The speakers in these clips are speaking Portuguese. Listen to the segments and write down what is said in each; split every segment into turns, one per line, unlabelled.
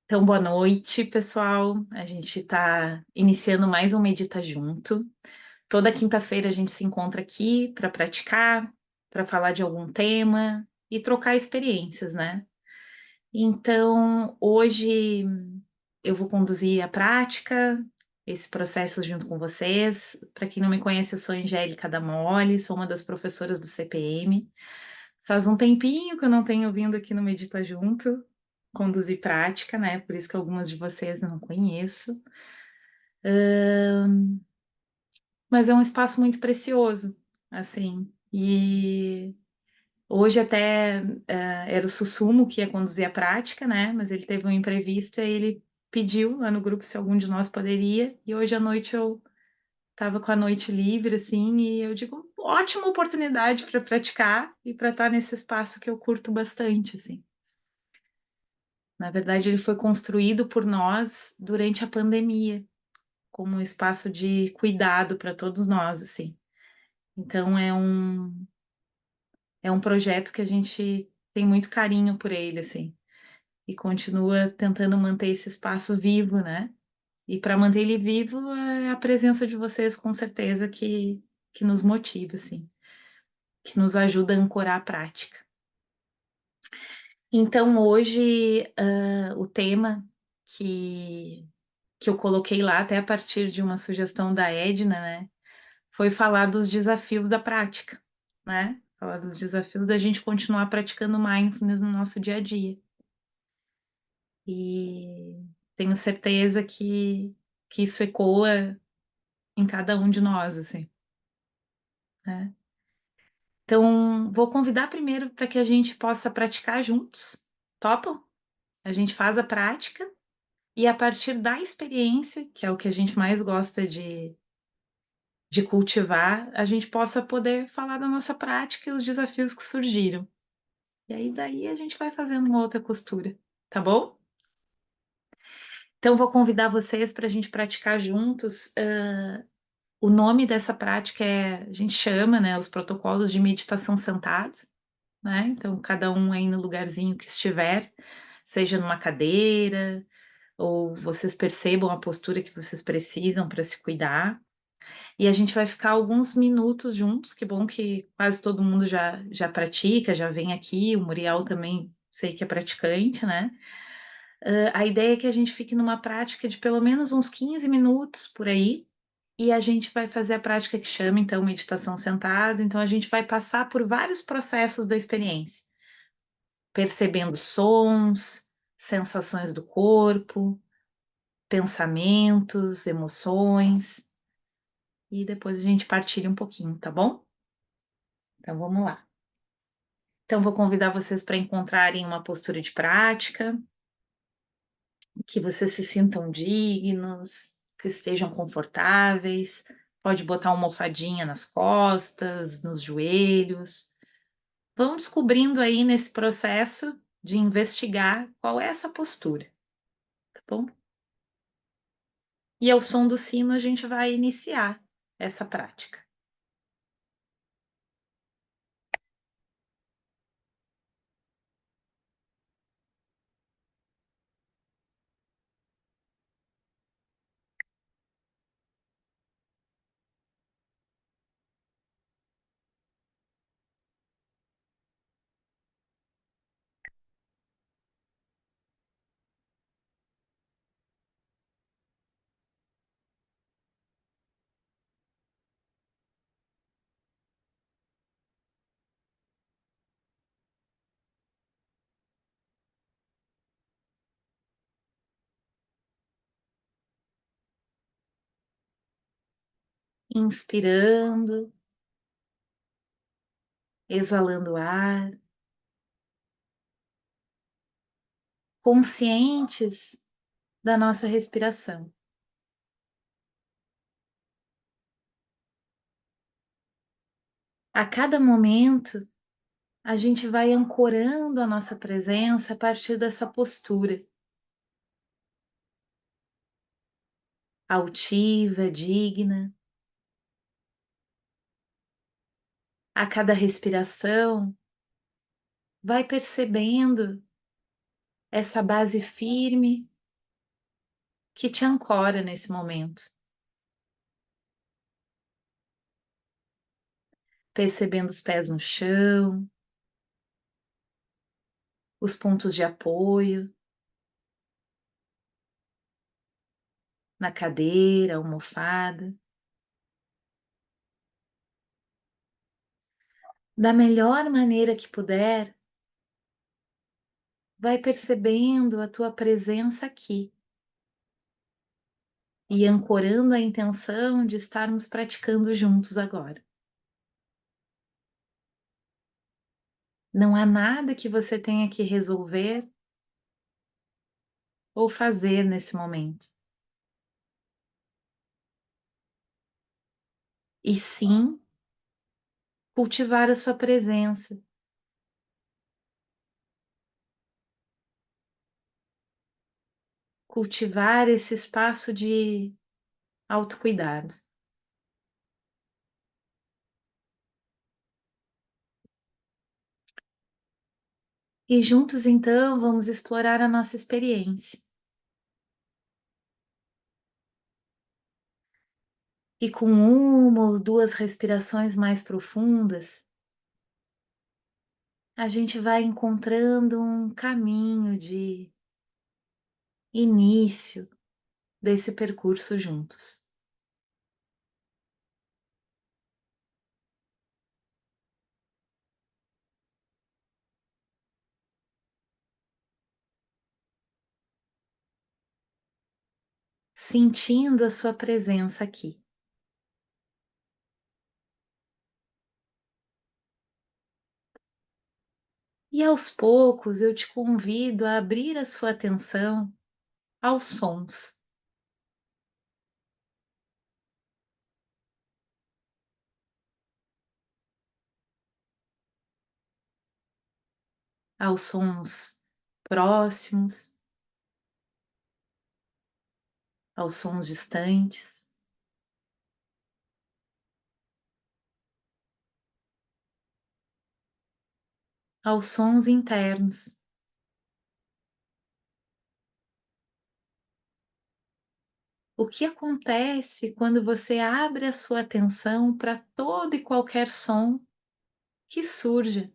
Então, boa noite, pessoal. A gente está iniciando mais um Medita Junto. Toda quinta-feira a gente se encontra aqui para praticar, para falar de algum tema e trocar experiências, né? Então, hoje eu vou conduzir a prática, esse processo junto com vocês. Para quem não me conhece, eu sou Angélica Damoli, sou uma das professoras do CPM. Faz um tempinho que eu não tenho vindo aqui no Medita Junto conduzir prática, né? Por isso que algumas de vocês eu não conheço. Mas é um espaço muito precioso, assim. E hoje até era o Sussumo que ia conduzir a prática, né? Mas ele teve um imprevisto e aí ele pediu lá no grupo se algum de nós poderia. E hoje à noite eu estava com a noite livre, assim, e eu digo, ótima oportunidade para praticar e para estar nesse espaço que eu curto bastante, assim. Na verdade, ele foi construído por nós durante a pandemia, como um espaço de cuidado para todos nós, assim. Então é um projeto que a gente tem muito carinho por ele, assim, e continua tentando manter esse espaço vivo, né? E para manter ele vivo é a presença de vocês, com certeza, que nos motiva, assim, que nos ajuda a ancorar a prática. Então, hoje, o tema que, que eu coloquei lá, até a partir de uma sugestão da Edna, né, foi falar dos desafios da prática, né? Falar dos desafios da gente continuar praticando mindfulness no nosso dia a dia. E tenho certeza que isso ecoa em cada um de nós, assim, né? Então, vou convidar primeiro para que a gente possa praticar juntos. Topam? A gente faz a prática e a partir da experiência, que é o que a gente mais gosta de cultivar, a gente possa poder falar da nossa prática e os desafios que surgiram. E aí daí a gente vai fazendo uma outra costura, tá bom? Então vou convidar vocês para a gente praticar juntos. O nome dessa prática a gente chama, né, os protocolos de meditação sentada, né? Então cada um aí no lugarzinho que estiver, seja numa cadeira, ou vocês percebam a postura que vocês precisam para se cuidar. E a gente vai ficar alguns minutos juntos, que bom que quase todo mundo já pratica, já vem aqui, o Muriel também sei que é praticante, né? A ideia é que a gente fique numa prática de pelo menos uns 15 minutos por aí, e a gente vai fazer a prática que chama, então, meditação sentado. Então, a gente vai passar por vários processos da experiência, percebendo sons, sensações do corpo, pensamentos, emoções, e depois a gente partilha um pouquinho, tá bom? Então, vamos lá. Então, vou convidar vocês para encontrarem uma postura de prática, que vocês se sintam dignos, que estejam confortáveis. Pode botar uma almofadinha nas costas, nos joelhos. Vão descobrindo aí nesse processo de investigar qual é essa postura, tá bom? E ao som do sino a gente vai iniciar essa prática. Inspirando, exalando ar, conscientes da nossa respiração. A cada momento, a gente vai ancorando a nossa presença a partir dessa postura altiva, digna. A cada respiração, vai percebendo essa base firme que te ancora nesse momento, percebendo os pés no chão, os pontos de apoio na cadeira, almofada. Da melhor maneira que puder, vai percebendo a tua presença aqui e ancorando a intenção de estarmos praticando juntos agora. Não há nada que você tenha que resolver ou fazer nesse momento, e sim cultivar a sua presença, cultivar esse espaço de autocuidado. E juntos então vamos explorar a nossa experiência. E com uma ou duas respirações mais profundas, a gente vai encontrando um caminho de início desse percurso juntos. Sentindo a sua presença aqui. E aos poucos eu te convido a abrir a sua atenção aos sons, aos sons próximos, aos sons distantes, aos sons internos. O que acontece quando você abre a sua atenção para todo e qualquer som que surja,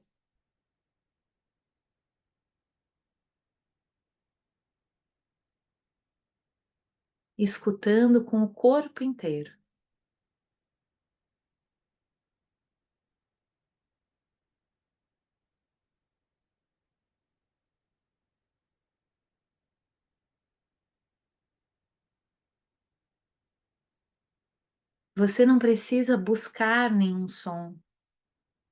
escutando com o corpo inteiro? Você não precisa buscar nenhum som,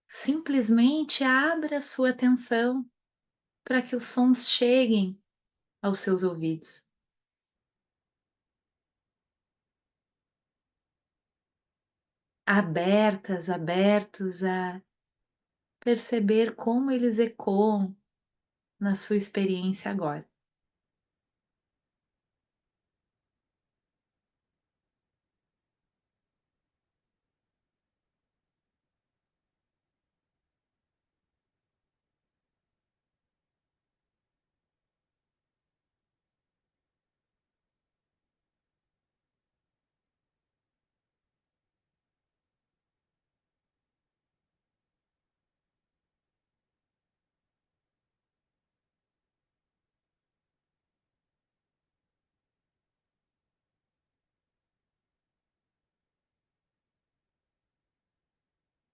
simplesmente abra a sua atenção para que os sons cheguem aos seus ouvidos. Abertas, abertos a perceber como eles ecoam na sua experiência agora.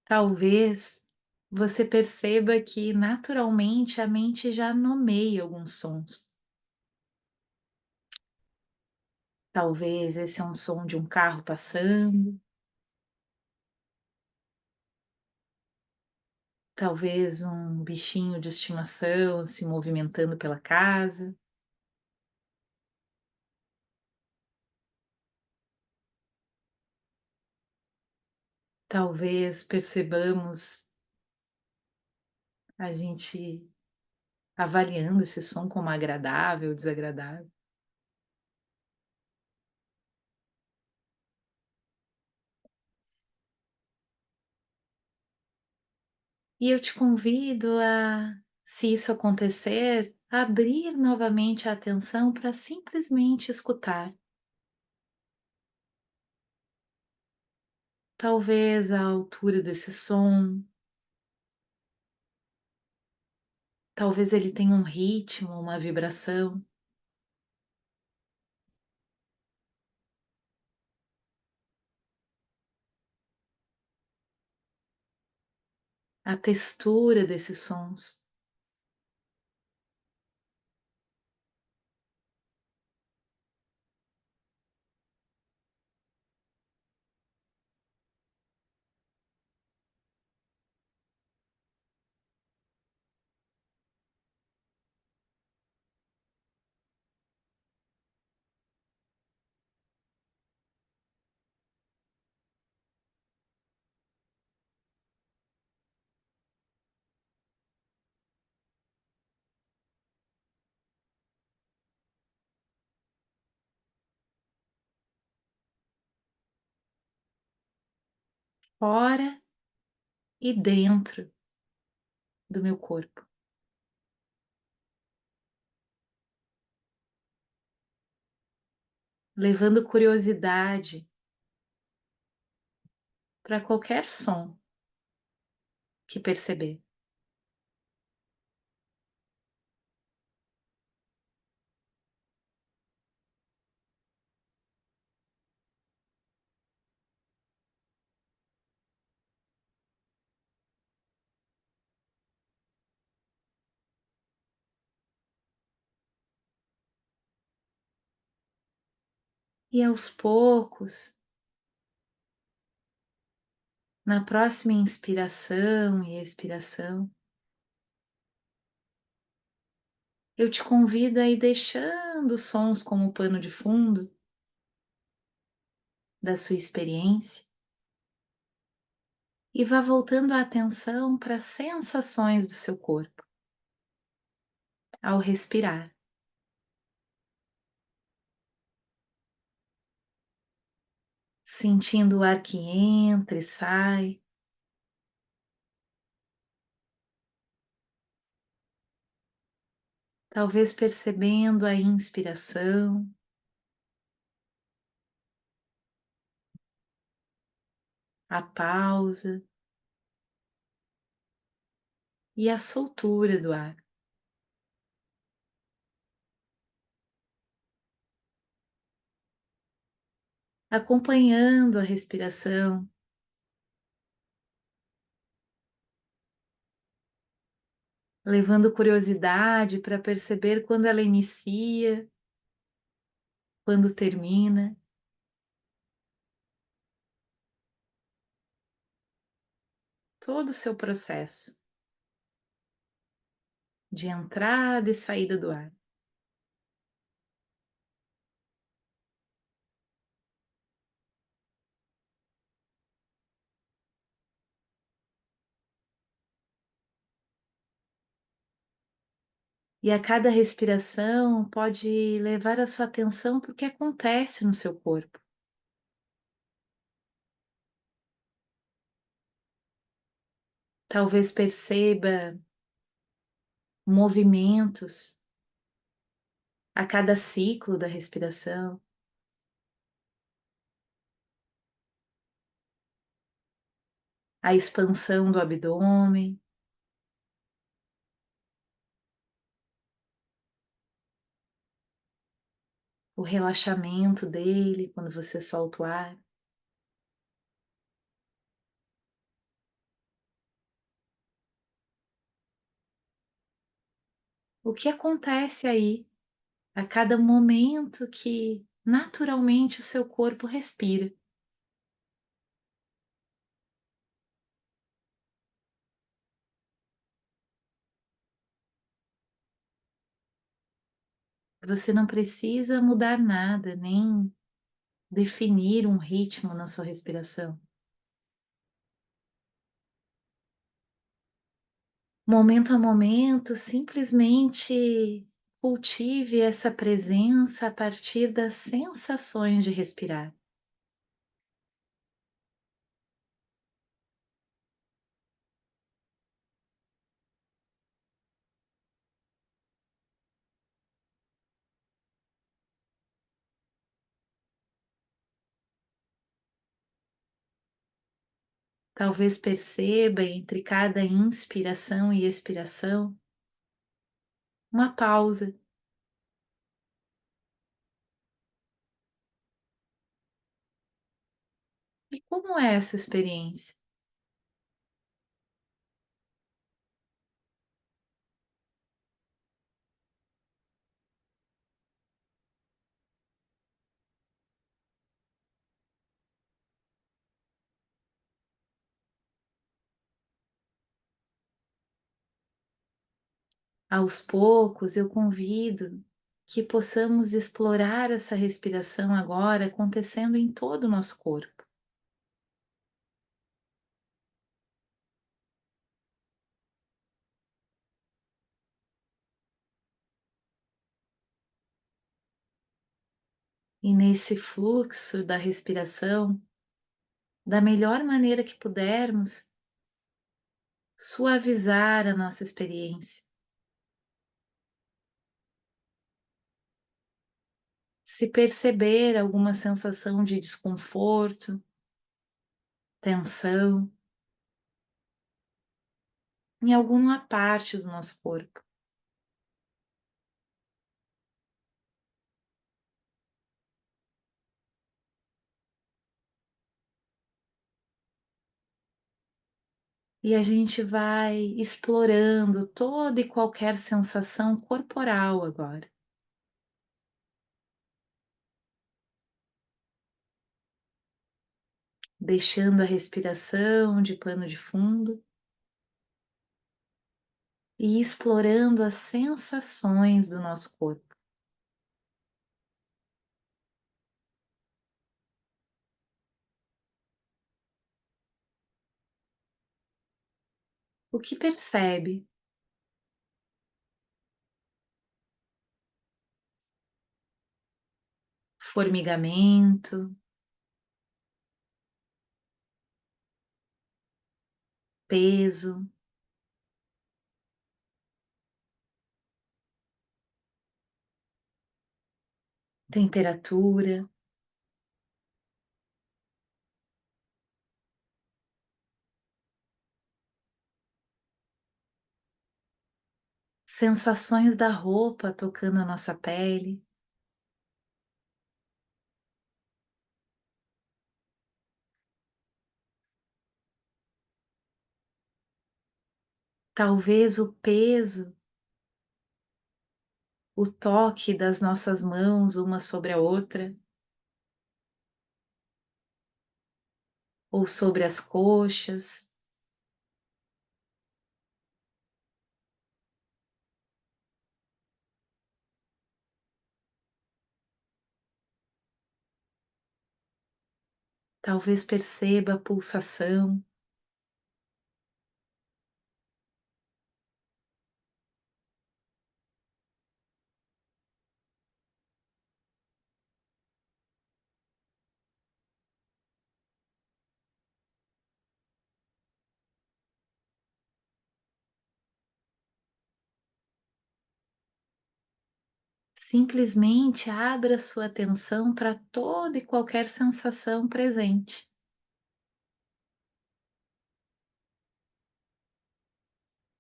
Talvez você perceba que naturalmente a mente já nomeia alguns sons. Talvez esse é um som de um carro passando, talvez um bichinho de estimação se movimentando pela casa, talvez percebamos a gente avaliando esse som como agradável ou desagradável. E eu te convido a, se isso acontecer, abrir novamente a atenção para simplesmente escutar. talvez a altura desse som, talvez ele tenha um ritmo, uma vibração, a textura desses sons. Fora e dentro do meu corpo, levando curiosidade para qualquer som que perceber. E aos poucos, na próxima inspiração e expiração, eu te convido a ir deixando sons como pano de fundo da sua experiência e vá voltando a atenção para as sensações do seu corpo ao respirar, sentindo o ar que entra e sai, talvez percebendo a inspiração, a pausa e a soltura do ar, acompanhando a respiração, levando curiosidade para perceber quando ela inicia, quando termina, todo o seu processo de entrada e saída do ar. E a cada respiração pode levar a sua atenção para o que acontece no seu corpo. Talvez perceba movimentos a cada ciclo da respiração, a expansão do abdômen, o relaxamento dele quando você solta o ar. O que acontece aí a cada momento que naturalmente o seu corpo respira. Você não precisa mudar nada, nem definir um ritmo na sua respiração. Momento a momento, simplesmente cultive essa presença a partir das sensações de respirar. Talvez perceba entre cada inspiração e expiração uma pausa. E como é essa experiência? Aos poucos, eu convido que possamos explorar essa respiração agora acontecendo em todo o nosso corpo, e nesse fluxo da respiração, da melhor maneira que pudermos, suavizar a nossa experiência. Se perceber alguma sensação de desconforto, tensão, em alguma parte do nosso corpo. E a gente vai explorando toda e qualquer sensação corporal agora, deixando a respiração de pano de fundo e explorando as sensações do nosso corpo. O que percebe? Formigamento, peso, temperatura, sensações da roupa tocando a nossa pele, talvez o peso, o toque das nossas mãos uma sobre a outra, ou sobre as coxas, talvez perceba a pulsação, simplesmente abra sua atenção para toda e qualquer sensação presente,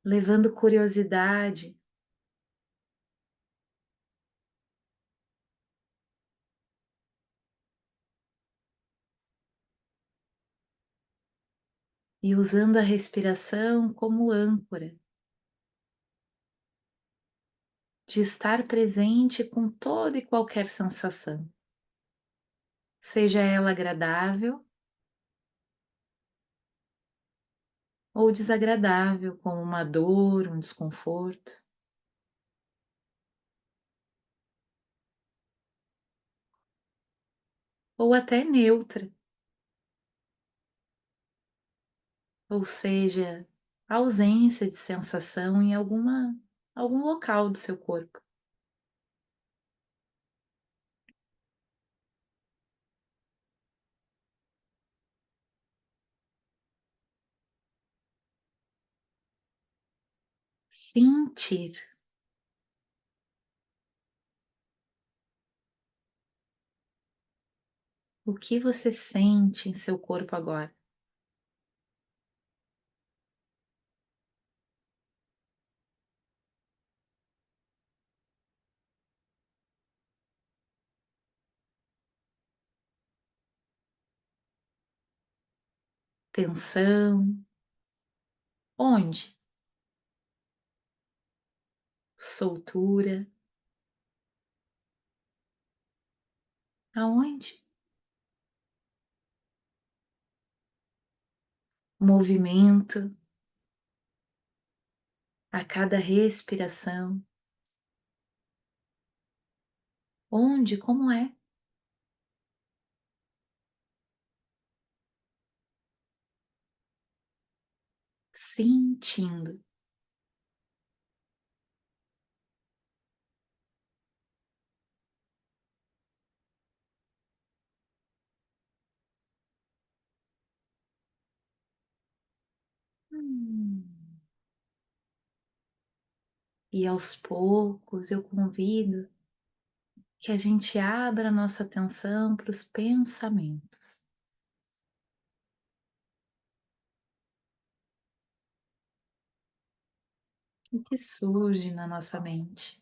levando curiosidade e usando a respiração como âncora, de estar presente com toda e qualquer sensação, seja ela agradável ou desagradável, como uma dor, um desconforto, ou até neutra, ou seja, a ausência de sensação em algum local do seu corpo. Sentir o que você sente em seu corpo agora. tensão? Onde? Soltura? Aonde? Movimento a cada respiração? Onde? Como é? Sentindo. Hum. E aos poucos eu convido que a gente abra a nossa atenção para os pensamentos. O que surge na nossa mente,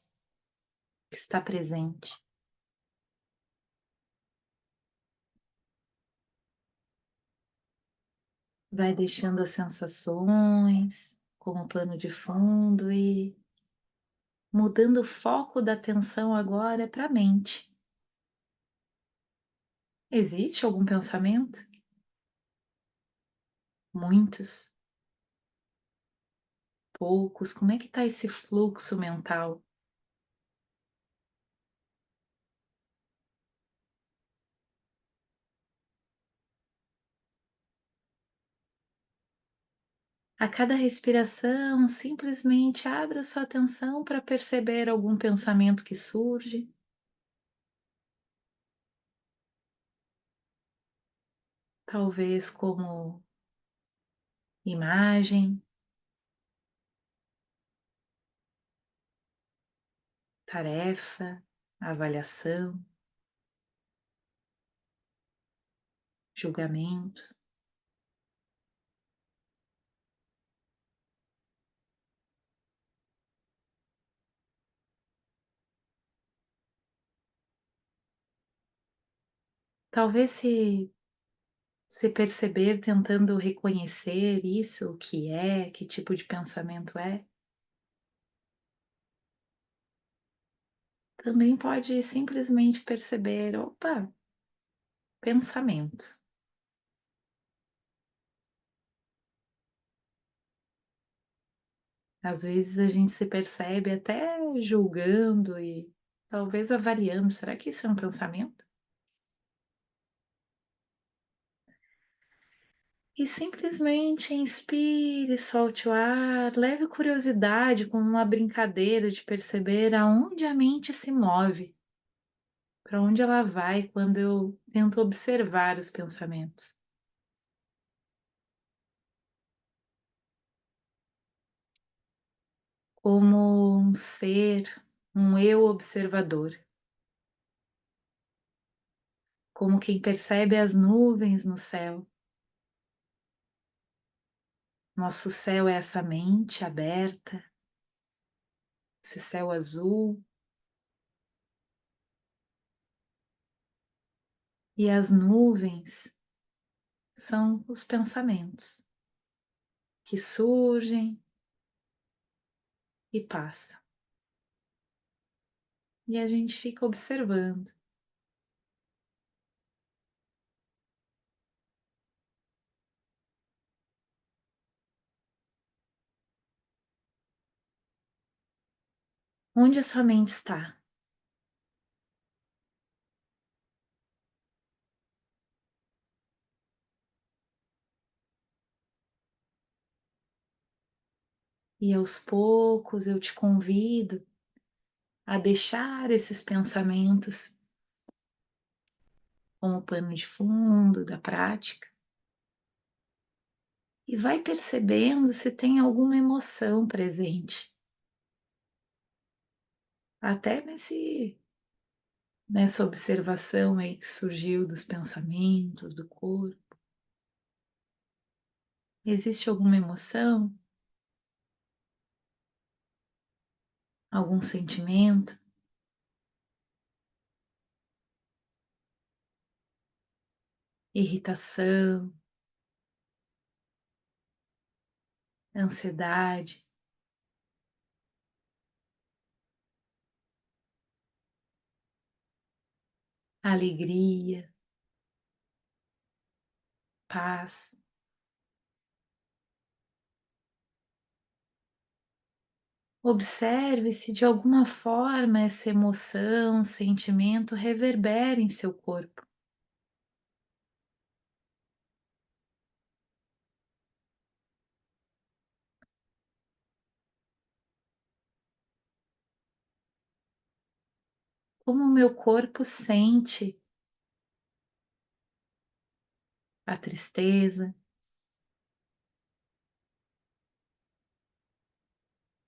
que está presente. Vai deixando as sensações como plano de fundo e mudando o foco da atenção agora para a mente. Existe algum pensamento? Muitos? Poucos? Como é que está esse fluxo mental? A cada respiração, simplesmente abra sua atenção para perceber algum pensamento que surge, talvez como imagem, tarefa, avaliação, julgamento. Talvez se perceber tentando reconhecer isso, o que é, que tipo de pensamento é, também pode simplesmente perceber, opa, pensamento. Às vezes a gente se percebe até julgando e talvez avaliando, será que isso é um pensamento? E simplesmente inspire, solte o ar, leve curiosidade como uma brincadeira de perceber aonde a mente se move, para onde ela vai quando eu tento observar os pensamentos. Como um ser, um eu observador, como quem percebe as nuvens no céu. Nosso céu é essa mente aberta, esse céu azul, e as nuvens são os pensamentos que surgem e passam. E a gente fica observando. Onde a sua mente está? E aos poucos eu te convido a deixar esses pensamentos como pano de fundo da prática e vai percebendo se tem alguma emoção presente, até nessa observação aí que surgiu dos pensamentos, do corpo. Existe alguma emoção, algum sentimento, irritação, ansiedade, alegria, paz. Observe se de alguma forma essa emoção, sentimento reverbera em seu corpo. Como o meu corpo sente a tristeza,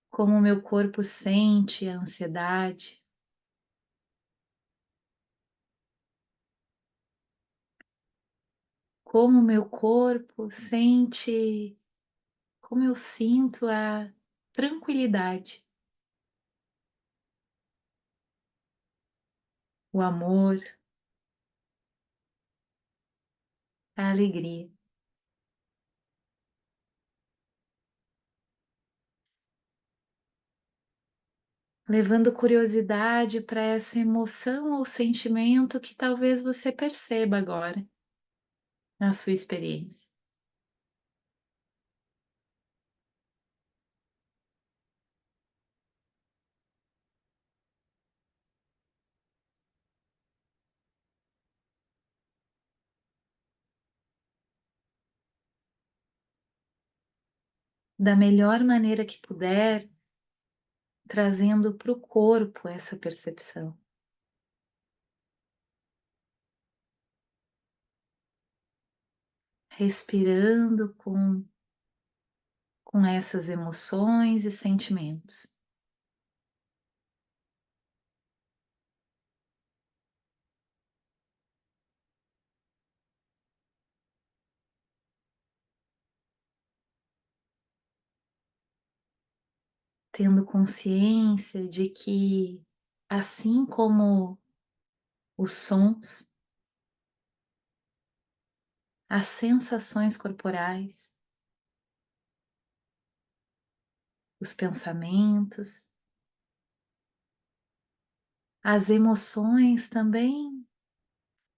como o meu corpo sente a ansiedade, como o meu corpo sente, como eu sinto a tranquilidade, o amor, a alegria. Levando curiosidade para essa emoção ou sentimento que talvez você perceba agora na sua experiência. Da melhor maneira que puder, trazendo para o corpo essa percepção, respirando com essas emoções e sentimentos. Tendo consciência de que, assim como os sons, as sensações corporais, os pensamentos, as emoções também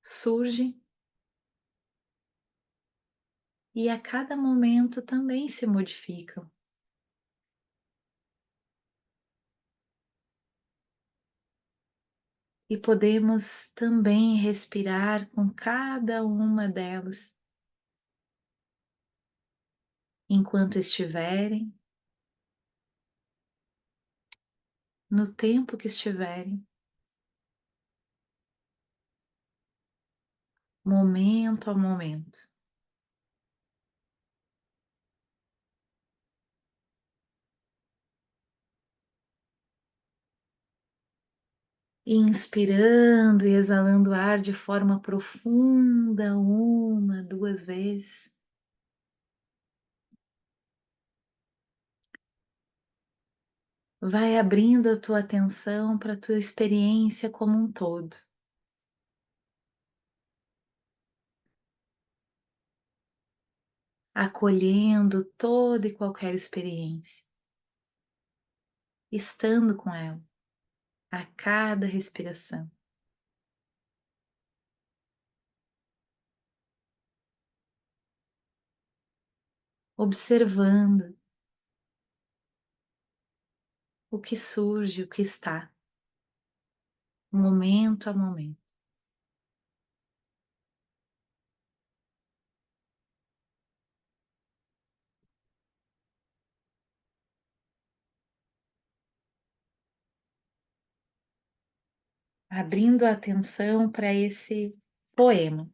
surgem e a cada momento também se modificam. E podemos também respirar com cada uma delas enquanto estiverem, no tempo que estiverem, momento a momento. Inspirando e exalando ar de forma profunda, uma, duas vezes. Vai abrindo a tua atenção para a tua experiência como um todo, acolhendo toda e qualquer experiência, estando com ela a cada respiração, observando o que surge, o que está, momento a momento. Abrindo a atenção para esse poema.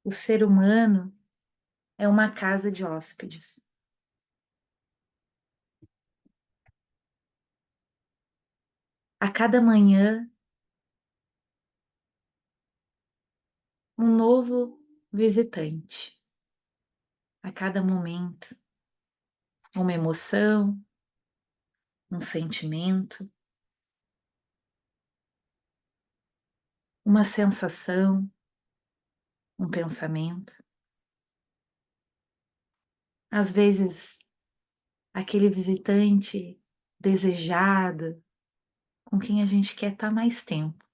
O ser humano é uma casa de hóspedes. A cada manhã, um novo visitante. a cada momento, uma emoção, um sentimento, uma sensação, um pensamento. Às vezes, aquele visitante desejado, com quem a gente quer estar mais tempo,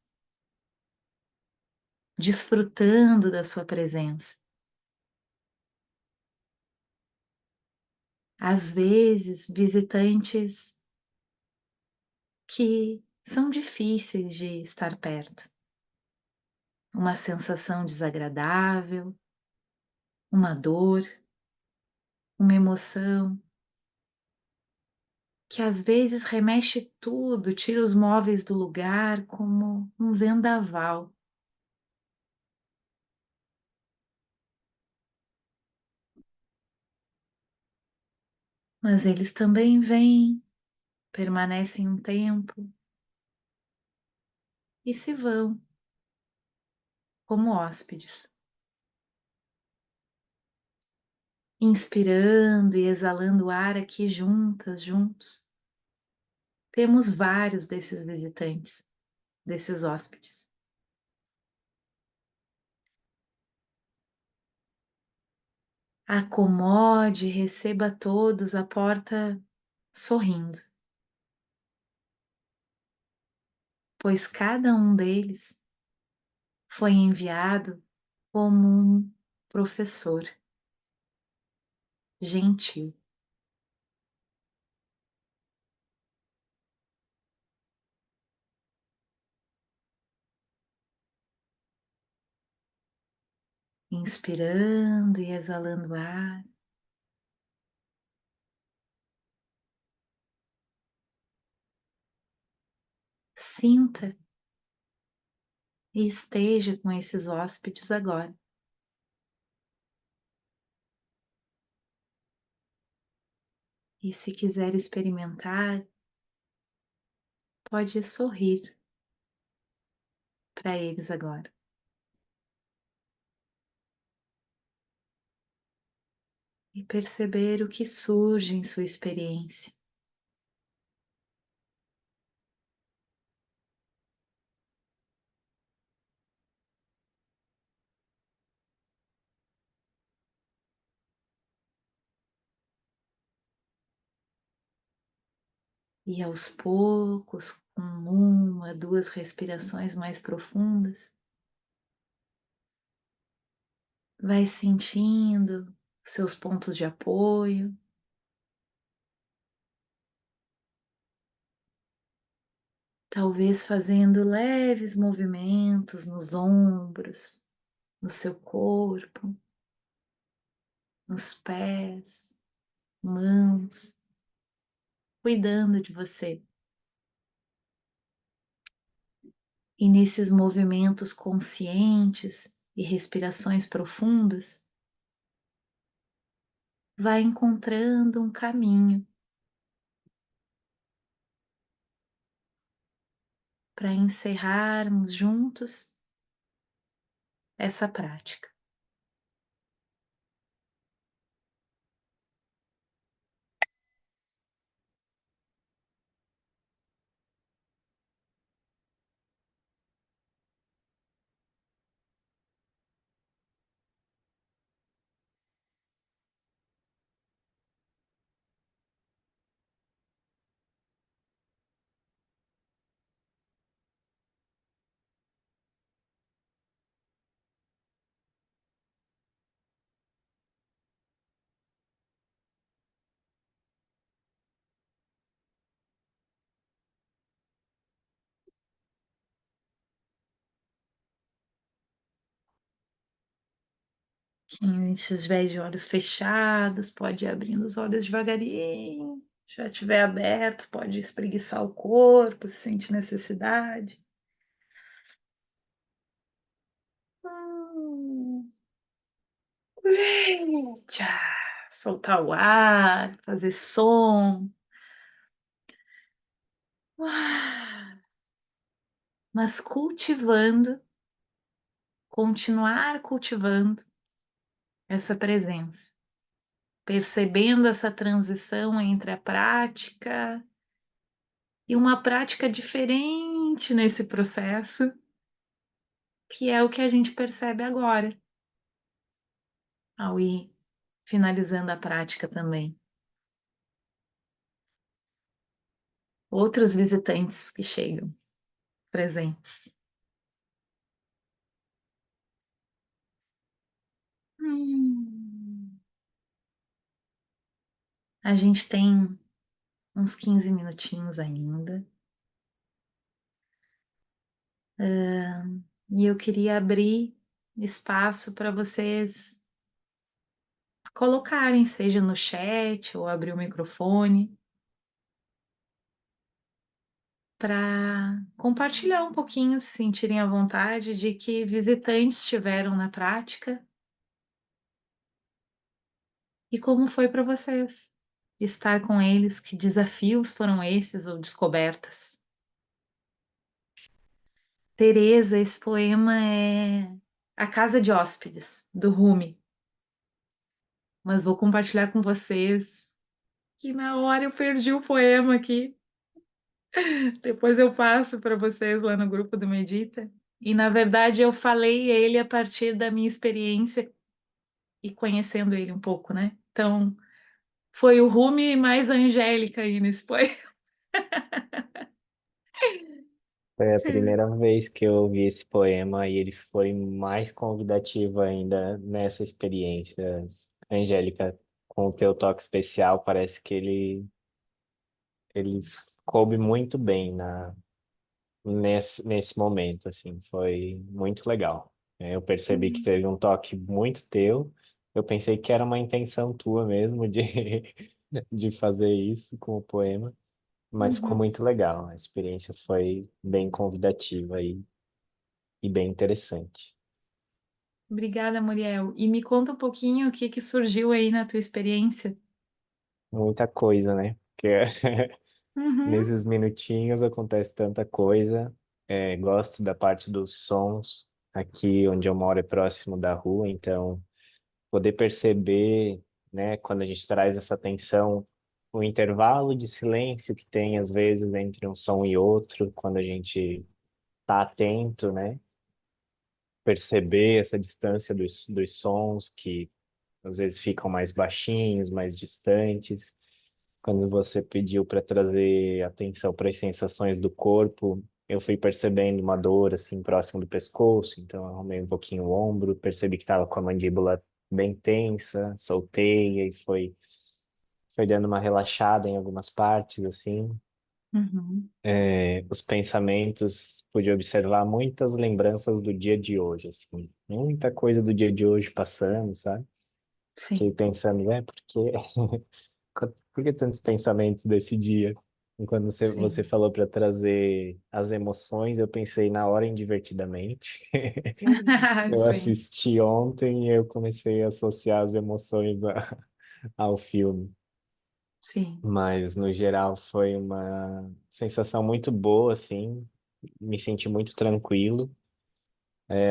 desfrutando da sua presença. Às vezes, visitantes que são difíceis de estar perto, uma sensação desagradável, uma dor, uma emoção que às vezes remexe tudo, tira os móveis do lugar como um vendaval. Mas eles também vêm, permanecem um tempo e se vão como hóspedes, inspirando e exalando ar aqui juntas, juntos. Temos vários desses visitantes, desses hóspedes. Acomode e receba todos à porta sorrindo, pois cada um deles foi enviado como um professor gentil, inspirando e exalando ar. Sinta e esteja com esses hóspedes agora. E se quiser experimentar, pode sorrir para eles agora e perceber o que surge em sua experiência. E aos poucos, com uma, duas respirações mais profundas, vai sentindo seus pontos de apoio, talvez fazendo leves movimentos nos ombros, no seu corpo, nos pés, mãos, cuidando de você. E nesses movimentos conscientes e respirações profundas, vai encontrando um caminho para encerrarmos juntos essa prática. Quem estiver de olhos fechados, pode ir abrindo os olhos devagarinho. Já tiver aberto, pode espreguiçar o corpo, se sente necessidade. Hum. Tchá, soltar o ar, fazer som. Mas cultivando, continuar cultivando essa presença. percebendo essa transição entre a prática e uma prática diferente nesse processo, que é o que a gente percebe agora, ao ir finalizando a prática também. Outros visitantes que chegam, presentes. Hum. A gente tem uns 15 minutinhos ainda. E eu queria abrir espaço para vocês colocarem, seja no chat ou abrir o microfone, para compartilhar um pouquinho, se sentirem à vontade, de que visitantes tiveram na prática e como foi para vocês estar com eles, que desafios foram esses ou descobertas. Teresa, esse poema é A Casa de Hóspedes, do Rumi, mas vou compartilhar com vocês que na hora eu perdi o poema aqui. Depois eu passo para vocês lá no grupo do Medita. E na verdade eu falei ele a partir da minha experiência e conhecendo ele um pouco, né? Então foi o Rumi mais a Angélica aí nesse poema.
Foi a primeira vez que eu ouvi esse poema e ele foi mais convidativo ainda nessa experiência. Angélica, com o teu toque especial, parece que ele coube muito bem nesse momento, assim, foi muito legal. Eu percebi que teve um toque muito teu. Eu pensei que era uma intenção tua mesmo de fazer isso com o poema, mas ficou
Uhum.
muito legal. A experiência foi bem convidativa e bem interessante.
Obrigada, Muriel. E me conta um pouquinho o que que surgiu aí na tua experiência.
Muita coisa, né? Porque
Uhum,
nesses minutinhos acontece tanta coisa. Gosto da parte dos sons. Aqui onde eu moro é próximo da rua, então poder perceber, né, quando a gente traz essa atenção, o intervalo de silêncio que tem às vezes entre um som e outro, quando a gente está atento, né? Perceber essa distância dos sons que às vezes ficam mais baixinhos, mais distantes. Quando você pediu para trazer atenção para as sensações do corpo, eu fui percebendo uma dor assim próximo do pescoço, então eu arrumei um pouquinho o ombro, percebi que estava com a mandíbula bem tensa, soltei e foi dando uma relaxada em algumas partes assim.
uhum,
Os pensamentos, pude observar muitas lembranças do dia de hoje, assim, muita coisa do dia de hoje passando, sabe? Fiquei
sim.
pensando, porque por que tantos pensamentos desse dia? E quando você
Sim.
falou para trazer as emoções, eu pensei na hora em Divertidamente. Eu
Sim,
assisti ontem e eu comecei a associar as emoções ao filme.
sim.
Mas, no geral, foi uma sensação muito boa, assim. Me senti muito tranquilo.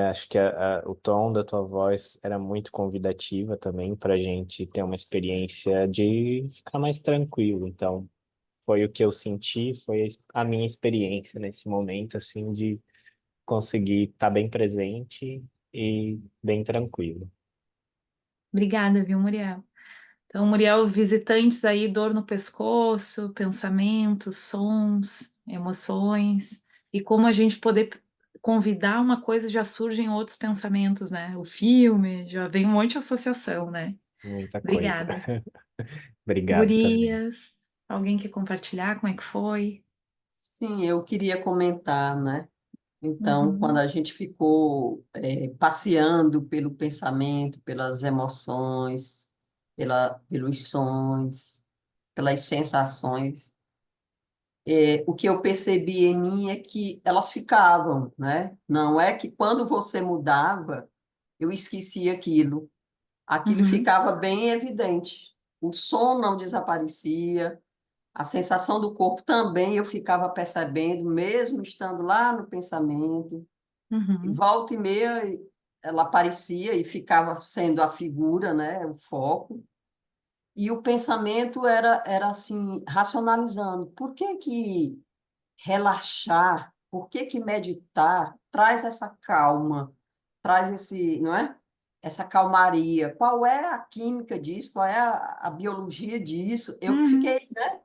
Acho que o tom da tua voz era muito convidativa também para a gente ter uma experiência de ficar mais tranquilo. Então, foi o que eu senti, foi a minha experiência nesse momento, assim, de conseguir estar bem presente e bem tranquilo.
Obrigada, viu, Muriel? Então, Muriel, visitantes aí, dor no pescoço, pensamentos, sons, emoções, e como a gente poder convidar uma coisa, já surgem outros pensamentos, né? O filme, já vem um monte de associação, né?
Muita coisa.
Obrigada.
Obrigado também.
Gurias, alguém quer compartilhar como é que foi?
Sim, eu queria comentar, né? Então, quando
Uhum,
a gente ficou passeando pelo pensamento, pelas emoções, pelos sons, pelas sensações, o que eu percebi em mim é que elas ficavam, né? Não é que quando você mudava, eu esquecia aquilo. Aquilo
uhum,
ficava bem evidente. O som não desaparecia, a sensação do corpo também eu ficava percebendo, mesmo estando lá no pensamento. E
uhum,
volta e meia ela aparecia e ficava sendo a figura, né, o foco. E o pensamento era assim, racionalizando. Por que que relaxar, por que que meditar traz essa calma, traz esse, não é? Essa calmaria. Qual é a química disso? Qual é a biologia disso? Eu que
Uhum,
fiquei, né,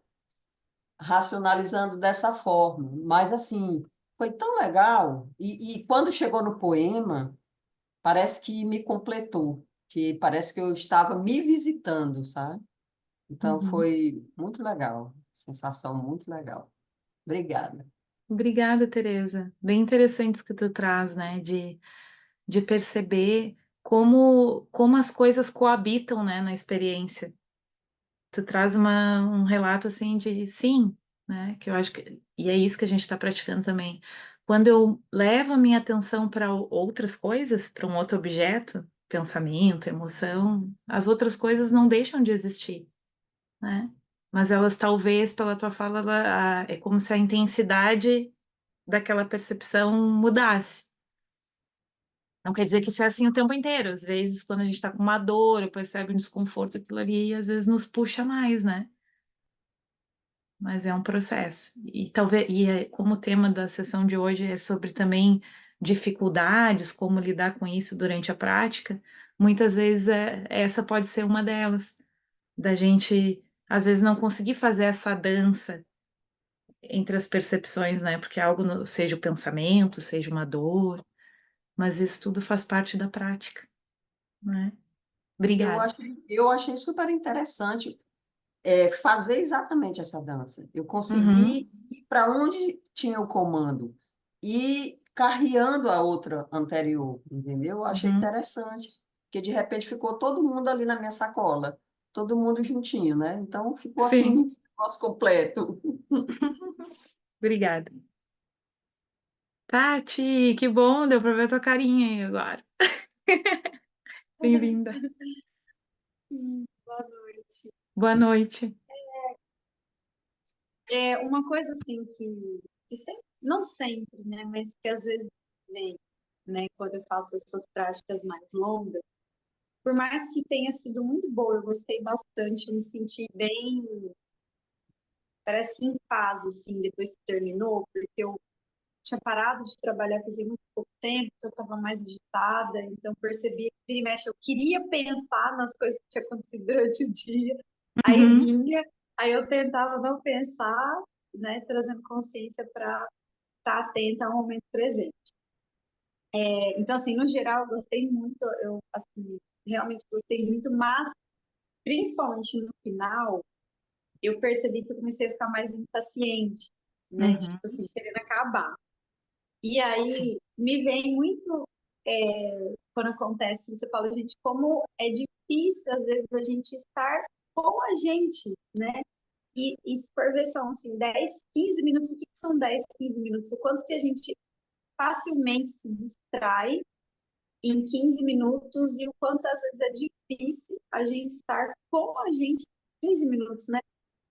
racionalizando dessa forma. Mas, assim, foi tão legal. E quando chegou no poema, parece que me completou, que parece que eu estava me visitando, sabe? Então,
uhum.
foi muito legal. Sensação muito legal. Obrigada.
Obrigada, Tereza. Bem interessante isso que tu traz, né? De perceber como as coisas coabitam, né, na experiência. Tu traz um relato assim de sim, né? Que eu acho que e é isso que a gente está praticando também. Quando eu levo a minha atenção para outras coisas, para um outro objeto, pensamento, emoção, as outras coisas não deixam de existir, né? Mas elas talvez, pela tua fala, é como se a intensidade daquela percepção mudasse. Não quer dizer que isso é assim o tempo inteiro. Às vezes, quando a gente está com uma dor ou percebe um desconforto, aquilo ali às vezes nos puxa mais, né? Mas é um processo. E talvez, como o tema da sessão de hoje é sobre também dificuldades, como lidar com isso durante a prática, muitas vezes essa pode ser uma delas, da gente às vezes não conseguir fazer essa dança entre as percepções, né? Porque algo, seja o pensamento, seja uma dor, mas isso tudo faz parte da prática, né? Obrigada.
Eu achei super interessante fazer exatamente essa dança. Eu
Uhum,
consegui ir para onde tinha o comando e carreando a outra anterior, entendeu? Eu achei
uhum,
interessante, porque de repente ficou todo mundo ali na minha sacola, todo mundo juntinho, né? Então ficou assim,
sim,
um negócio completo.
obrigada. Tati, que bom, deu pra ver a tua carinha aí agora. Bem-vinda.
Boa noite.
Boa noite.
É uma coisa assim que não sempre, né, mas que às vezes vem, né, quando eu faço essas práticas mais longas, por mais que tenha sido muito boa, eu gostei bastante, eu me senti bem, parece que em paz, assim, depois que terminou, porque eu tinha parado de trabalhar fazia muito pouco tempo, então eu estava mais agitada, então percebi que vira e mexe, eu queria pensar nas coisas que tinha acontecido durante o dia, aí
Uhum,
vinha, aí eu tentava não pensar, né, trazendo consciência para estar atenta ao momento presente. Então, assim, no geral, eu gostei muito, eu, assim, realmente gostei muito, mas, principalmente no final, eu percebi que eu comecei a ficar mais impaciente, né, tipo
uhum,
assim, querendo acabar. E
sim.
aí me vem muito quando acontece isso, eu falo, gente, como é difícil às vezes a gente estar com a gente, né? E se for ver, são assim, 10, 15 minutos, o que são 10, 15 minutos? O quanto que a gente facilmente se distrai em 15 minutos e o quanto às vezes é difícil a gente estar com a gente 15 minutos, né?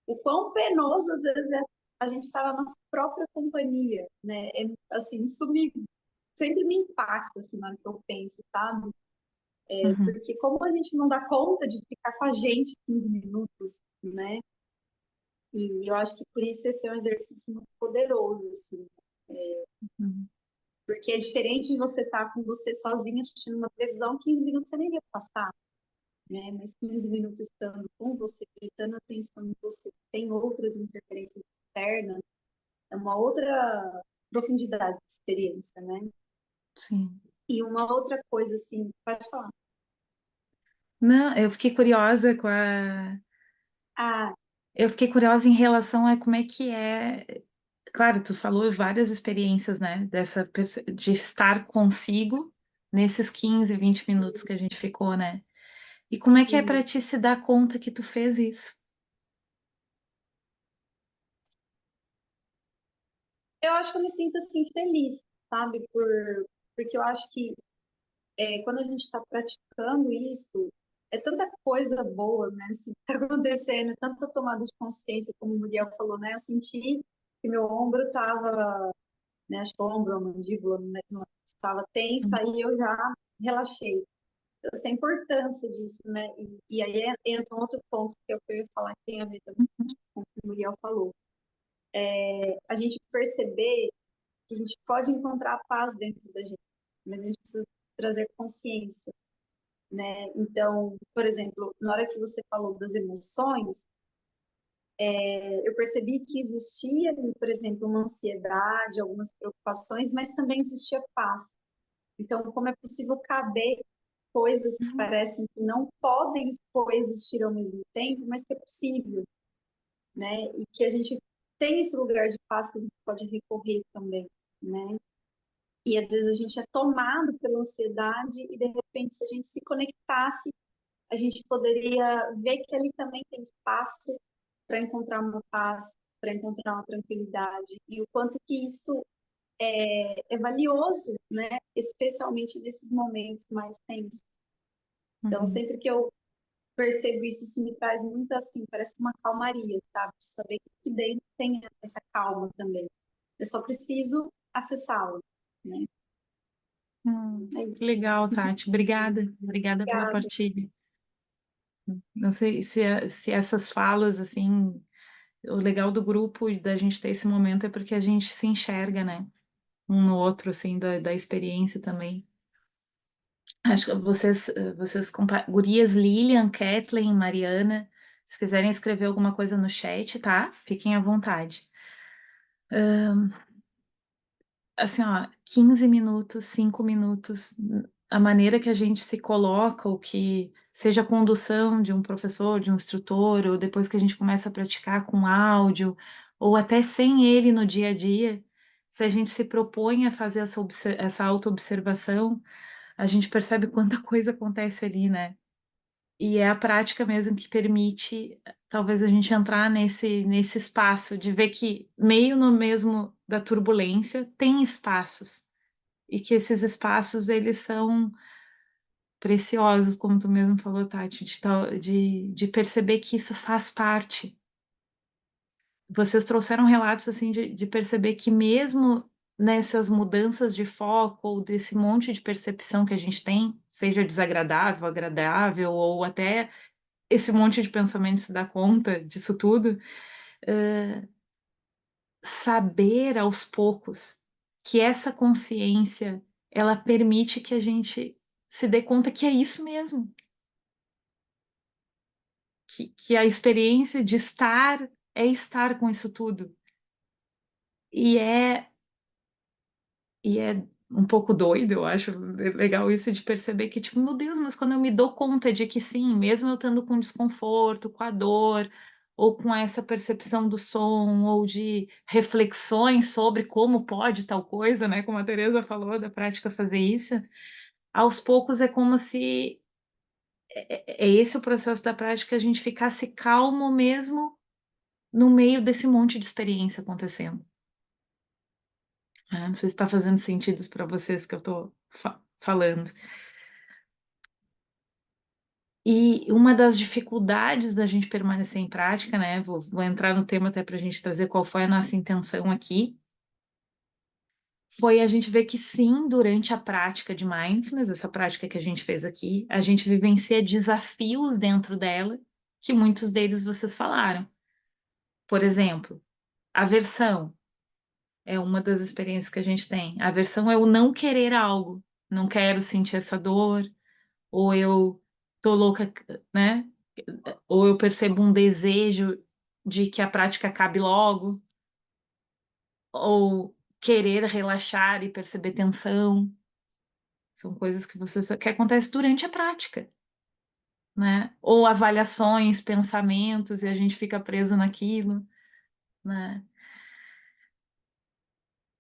O quão penoso às vezes é a gente estar na nossa própria companhia, né? É, assim, sempre me impacta assim, na hora que eu penso, sabe?
Uhum,
Porque como a gente não dá conta de ficar com a gente 15 minutos, né? E eu acho que por isso esse é um exercício muito poderoso, assim.
uhum,
Porque é diferente de você estar com você sozinho assistindo uma televisão, 15 minutos você nem vai passar, né? Mas 15 minutos estando com você, prestando atenção em você, tem outras interferências externas, é uma outra profundidade de experiência, né?
sim.
E uma outra coisa, assim, pode falar.
Não, eu fiquei curiosa com a.
Ah,
Eu fiquei curiosa em relação a como é que é. Claro, tu falou várias experiências, né? De estar consigo nesses 15, 20 minutos que a gente ficou, né? E como é que é
uhum.
para ti se dar conta que tu fez isso?
Eu acho que eu me sinto, assim, feliz, sabe? Porque eu acho que quando a gente está praticando isso, é tanta coisa boa, né? Assim, que tá acontecendo, tanta tomada de consciência, como o Miguel falou, né? Eu senti que meu ombro estava, né? Acho que o ombro, a mandíbula, né? Estava tensa,
Uhum,
aí eu já relaxei. essa importância disso, né? E aí entra um outro ponto que eu ia falar que tem a ver também com o que o Muriel falou. A gente perceber que a gente pode encontrar a paz dentro da gente, mas a gente precisa trazer consciência, né? Então, por exemplo, na hora que você falou das emoções, eu percebi que existia, por exemplo, uma ansiedade, algumas preocupações, mas também existia paz. Então, como é possível caber coisas que parecem que não podem coexistir ao mesmo tempo, mas que é possível, né? E que a gente tem esse lugar de paz que a gente pode recorrer também, né? E às vezes a gente é tomado pela ansiedade e de repente se a gente se conectasse, a gente poderia ver que ali também tem espaço para encontrar uma paz, para encontrar uma tranquilidade e o quanto que isso é valioso, né? Especialmente nesses momentos mais tensos. Então,
Uhum.
sempre que eu percebo isso, isso me traz muito assim, parece uma calmaria, sabe? De saber que aqui dentro tem essa calma também. Eu só preciso acessá-la, né? É
Que
isso.
legal, Tati. Obrigada pela
Obrigada.
partilha. Não sei se essas falas, assim, o legal do grupo e da gente ter esse momento é porque a gente se enxerga, né? Um no outro, assim, da experiência também. Acho que gurias Lilian, Kathleen, Mariana, se quiserem escrever alguma coisa no chat, tá? Fiquem à vontade. Assim, ó, 15 minutos, 5 minutos, a maneira que a gente se coloca, ou que seja a condução de um professor, de um instrutor, ou depois que a gente começa a praticar com áudio, ou até sem ele no dia a dia, se a gente se propõe a fazer essa auto-observação, a gente percebe quanta coisa acontece ali, né? E é a prática mesmo que permite, talvez, a gente entrar nesse espaço de ver que, meio no mesmo da turbulência, tem espaços. E que esses espaços, eles são preciosos, como tu mesmo falou, Tati, de perceber que isso faz parte. Vocês trouxeram relatos, assim, de perceber que mesmo nessas mudanças de foco, ou desse monte de percepção que a gente tem, seja desagradável, agradável, ou até esse monte de pensamentos se dá conta disso tudo, saber aos poucos que essa consciência, ela permite que a gente se dê conta que é isso mesmo, que a experiência de estar é estar com isso tudo. E é E é um pouco doido, eu acho legal isso de perceber que, tipo, meu Deus, mas quando eu me dou conta de que sim, mesmo eu estando com desconforto, com a dor, ou com essa percepção do som, ou de reflexões sobre como pode tal coisa, né? Como a Teresa falou, da prática fazer isso, aos poucos é como se é esse o processo da prática, a gente ficasse calmo mesmo no meio desse monte de experiência acontecendo. Não sei se está fazendo sentido para vocês que eu estou falando. E uma das dificuldades da gente permanecer em prática, né? Vou entrar no tema até para a gente trazer qual foi a nossa intenção aqui. Foi a gente ver que sim, durante a prática de mindfulness, essa prática que a gente fez aqui, a gente vivencia desafios dentro dela, que muitos deles vocês falaram. Por exemplo, aversão é uma das experiências que a gente tem. A aversão é o não querer algo, não quero sentir essa dor, ou eu tô louca, né? Ou eu percebo um desejo de que a prática acabe logo, ou querer relaxar e perceber tensão. São coisas que acontecem durante a prática, né? Ou avaliações, pensamentos, e a gente fica preso naquilo, né?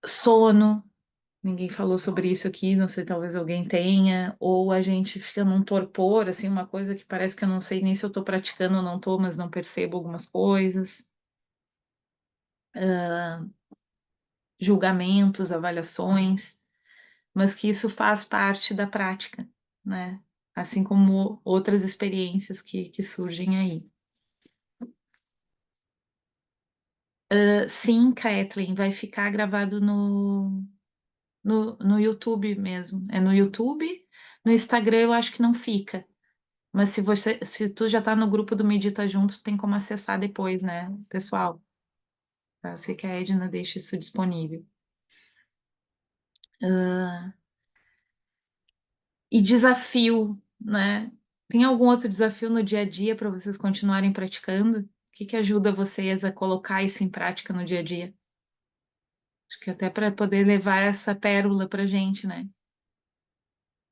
Sono, ninguém falou sobre isso aqui, não sei, talvez alguém tenha, ou a gente fica num torpor, assim, uma coisa que parece que eu não sei nem se eu tô praticando ou não tô, mas não percebo algumas coisas. Julgamentos, avaliações, mas que isso faz parte da prática, né? Assim como outras experiências que surgem aí. Sim, Kathleen, vai ficar gravado no YouTube mesmo. É no YouTube No Instagram eu acho que não fica. Mas se tu já tá no grupo do Medita Junto, tem como acessar depois, né, pessoal? Tá? Sei que a Edna deixa isso disponível. E desafio, né? Tem algum outro desafio no dia a dia para vocês continuarem praticando? O que ajuda vocês a colocar isso em prática no dia a dia? Acho que até para poder levar essa pérola para gente, né?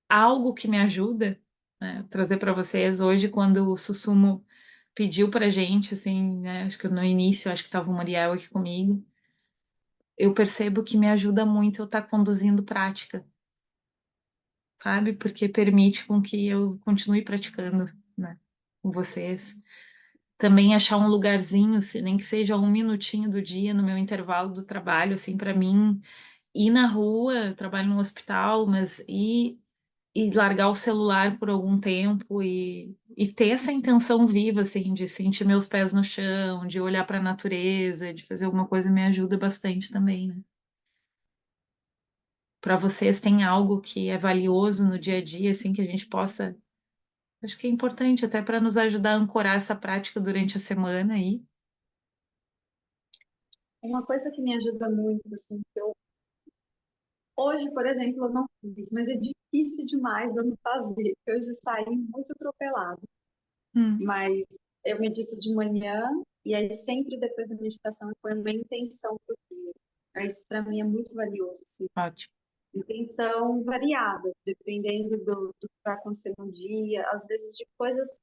Algo que me ajuda, né, trazer para vocês hoje, quando o Susumo pediu para gente, assim, né? Acho que no início, acho que estava o Muriel aqui comigo. Eu percebo que me ajuda muito eu estar conduzindo prática, sabe? Porque permite com que eu continue praticando, né, com vocês. Também achar um lugarzinho, nem que seja um minutinho do dia no meu intervalo do trabalho, assim, para mim, ir na rua, eu trabalho no hospital, mas ir largar o celular por algum tempo e ter essa intenção viva, assim, de sentir meus pés no chão, de olhar para a natureza, de fazer alguma coisa, me ajuda bastante também, né? Para vocês, tem algo que é valioso no dia a dia, assim, que a gente possa. Acho que é importante até para nos ajudar a ancorar essa prática durante a semana aí.
Uma coisa que me ajuda muito, assim, que eu hoje, por exemplo, eu não fiz, mas é difícil demais eu não fazer, porque hoje eu saí muito atropelado.
Hum,
Mas eu medito de manhã e aí sempre depois da meditação eu ponho uma intenção por dia. Isso para mim é muito valioso, assim.
ótimo.
Intenção variada, dependendo do que vai acontecer no dia, às vezes de coisas.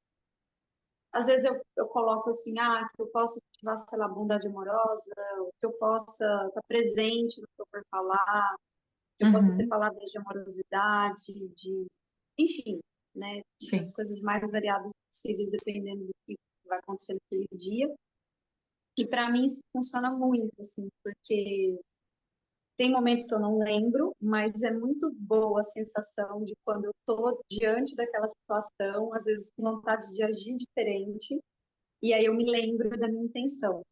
Às vezes eu coloco assim, que eu possa cultivar, sei lá, bondade amorosa, que eu possa estar presente no que eu for falar, que eu possa ter
Uhum,
palavras de amorosidade, enfim, né,
sim.
das coisas mais variadas possíveis, dependendo do que vai acontecer naquele dia. E para mim isso funciona muito, assim, porque tem momentos que eu não lembro, mas é muito boa a sensação de quando eu estou diante daquela situação, às vezes com vontade de agir diferente, e aí eu me lembro da minha intenção.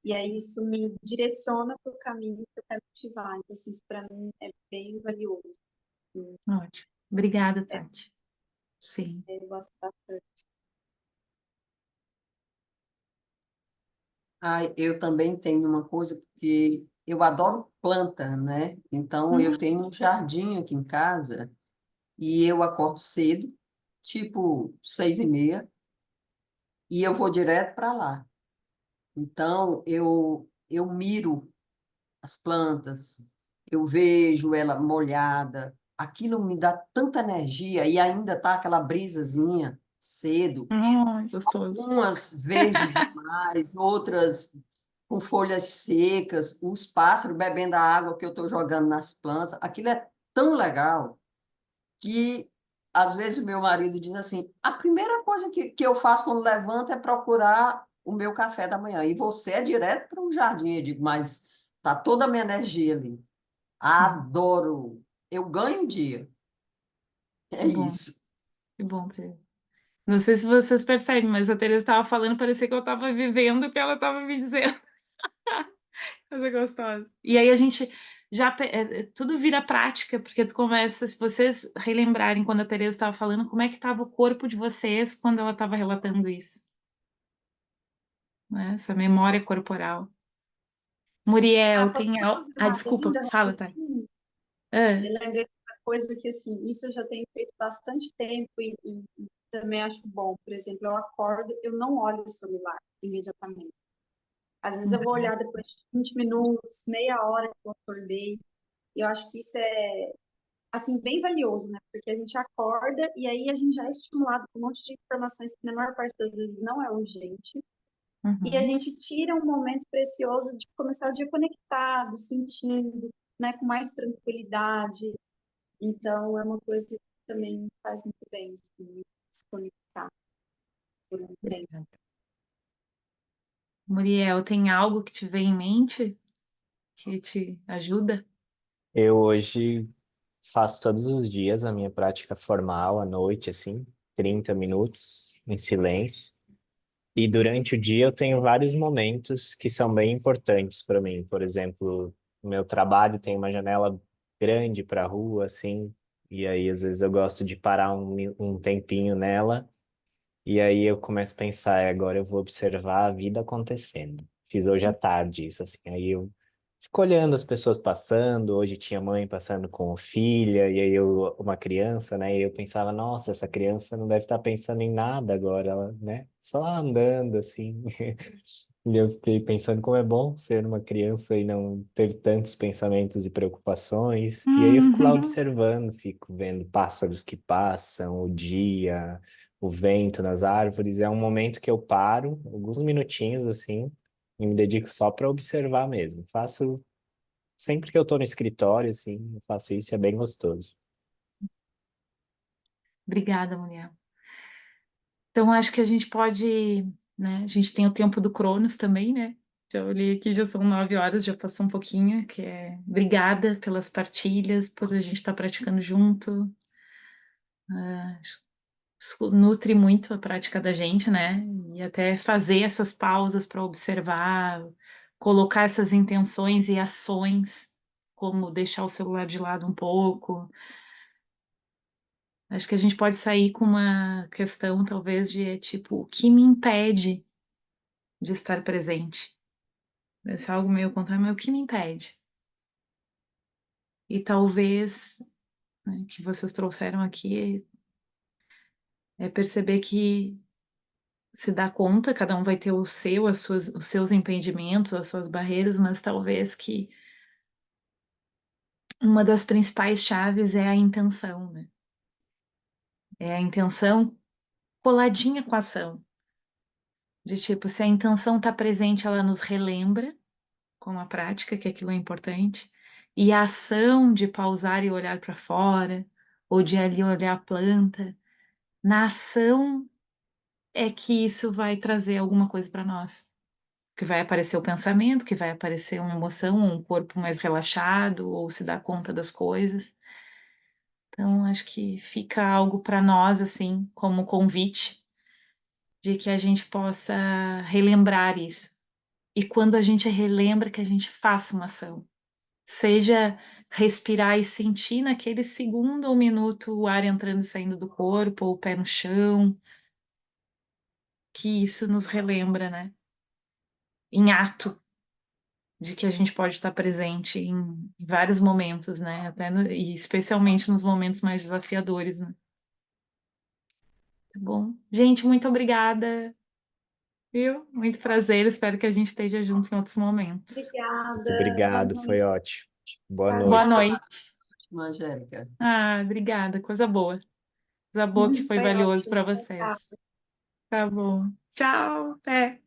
E aí isso me direciona para o caminho que eu quero cultivar. Então, assim, isso para mim é bem valioso.
Ótimo. Obrigada,
É,
Tati. Sim.
eu gosto bastante.
Eu também tenho uma coisa, porque eu adoro planta, né? Então,
Hum,
eu tenho um jardim aqui em casa e eu acordo cedo, tipo 6h30, e eu vou direto para lá. Então, eu miro as plantas, eu vejo ela molhada, aquilo me dá tanta energia e ainda tá aquela brisazinha cedo,
gostoso.
umas verdes demais, outras com folhas secas, os pássaros bebendo a água que eu estou jogando nas plantas. Aquilo é tão legal que às vezes o meu marido diz assim: a primeira coisa que eu faço quando levanto é procurar o meu café da manhã. E você é direto para o jardim. Eu digo, mas tá toda a minha energia ali.
Sim,
Adoro. Eu ganho o dia. É
que bom,
isso.
que bom, Tereza. Não sei se vocês percebem, mas a Tereza estava falando, parecia que eu estava vivendo o que ela estava me dizendo. Coisa gostosa. E aí a gente tudo vira prática, porque tu começa, se vocês relembrarem quando a Tereza estava falando, como é que estava o corpo de vocês quando ela estava relatando isso, né? Essa memória corporal. Muriel,
Posso
tem.
só fazer um
Desculpa,
adendo
fala, tá?
rapidinho?
Ah,
Eu lembrei de uma coisa que, assim, isso eu já tenho feito bastante tempo e também acho bom. Por exemplo, eu acordo, eu não olho o celular imediatamente. Às vezes eu vou
uhum,
olhar depois de 20 minutos, meia hora que eu acordei. E eu acho que isso é, assim, bem valioso, né? Porque a gente acorda e aí a gente já é estimulado por um monte de informações que na maior parte das vezes não é urgente. E a
uhum.
gente tira um momento precioso de começar o dia conectado, sentindo, né, com mais tranquilidade. Então, é uma coisa que também faz muito bem, assim, se conectar por um tempo.
Obrigada. Muriel, tem algo que te vem em mente que te ajuda?
Eu hoje faço todos os dias a minha prática formal à noite, assim, 30 minutos em silêncio. E durante o dia eu tenho vários momentos que são bem importantes para mim. Por exemplo, o meu trabalho tem uma janela grande para a rua, assim. E aí, às vezes, eu gosto de parar um tempinho nela, e aí eu começo a pensar, agora eu vou observar a vida acontecendo. Fiz hoje à tarde isso, assim, aí eu fico olhando as pessoas passando, hoje tinha mãe passando com filha, e aí uma criança, né, e eu pensava, nossa, essa criança não deve estar pensando em nada agora, ela, né, só andando, assim. E eu fiquei pensando como é bom ser uma criança e não ter tantos pensamentos e preocupações. E aí eu fico lá
Uhum.
observando, fico vendo pássaros que passam, o dia, o vento nas árvores. É um momento que eu paro, alguns minutinhos assim, e me dedico só para observar mesmo. Faço sempre que eu estou no escritório, assim, eu faço isso, é bem gostoso.
Obrigada, Muriel. Então, acho que a gente pode, né? A gente tem o tempo do Cronos também, né? Já olhei aqui, já são 9 horas, já passou um pouquinho, que é obrigada pelas partilhas, por a gente estar praticando junto. Isso nutre muito a prática da gente, né? E até fazer essas pausas para observar, colocar essas intenções e ações, como deixar o celular de lado um pouco. Acho que a gente pode sair com uma questão, talvez, de tipo, o que me impede de estar presente? Esse é algo meio contrário, mas o que me impede? E talvez, né, que vocês trouxeram aqui é perceber que se dá conta, cada um vai ter o seu, os seus impedimentos, as suas barreiras, mas talvez que uma das principais chaves é a intenção, né? É a intenção coladinha com a ação. De tipo, se a intenção está presente, ela nos relembra com a prática que aquilo é importante, e a ação de pausar e olhar para fora, ou de ali olhar a planta, na ação é que isso vai trazer alguma coisa para nós. Que vai aparecer o pensamento, que vai aparecer uma emoção, um corpo mais relaxado, ou se dar conta das coisas. Então, acho que fica algo para nós, assim, como convite, de que a gente possa relembrar isso. E quando a gente relembra, que a gente faça uma ação. Seja respirar e sentir naquele segundo ou minuto o ar entrando e saindo do corpo, ou o pé no chão, que isso nos relembra, né? Em ato, de que a gente pode estar presente em vários momentos, né? E especialmente nos momentos mais desafiadores, né? Tá bom? Gente, muito obrigada, viu? Muito prazer, espero que a gente esteja junto em outros momentos.
Muito
Obrigada, boa
obrigado, foi
noite.
ótimo. Boa
Boa
noite.
noite.
Angélica.
Ah, obrigada, coisa boa. Coisa boa que foi
Foi
valioso
ótimo.
para
Tchau, tchau.
vocês. Tá bom. Tchau, até.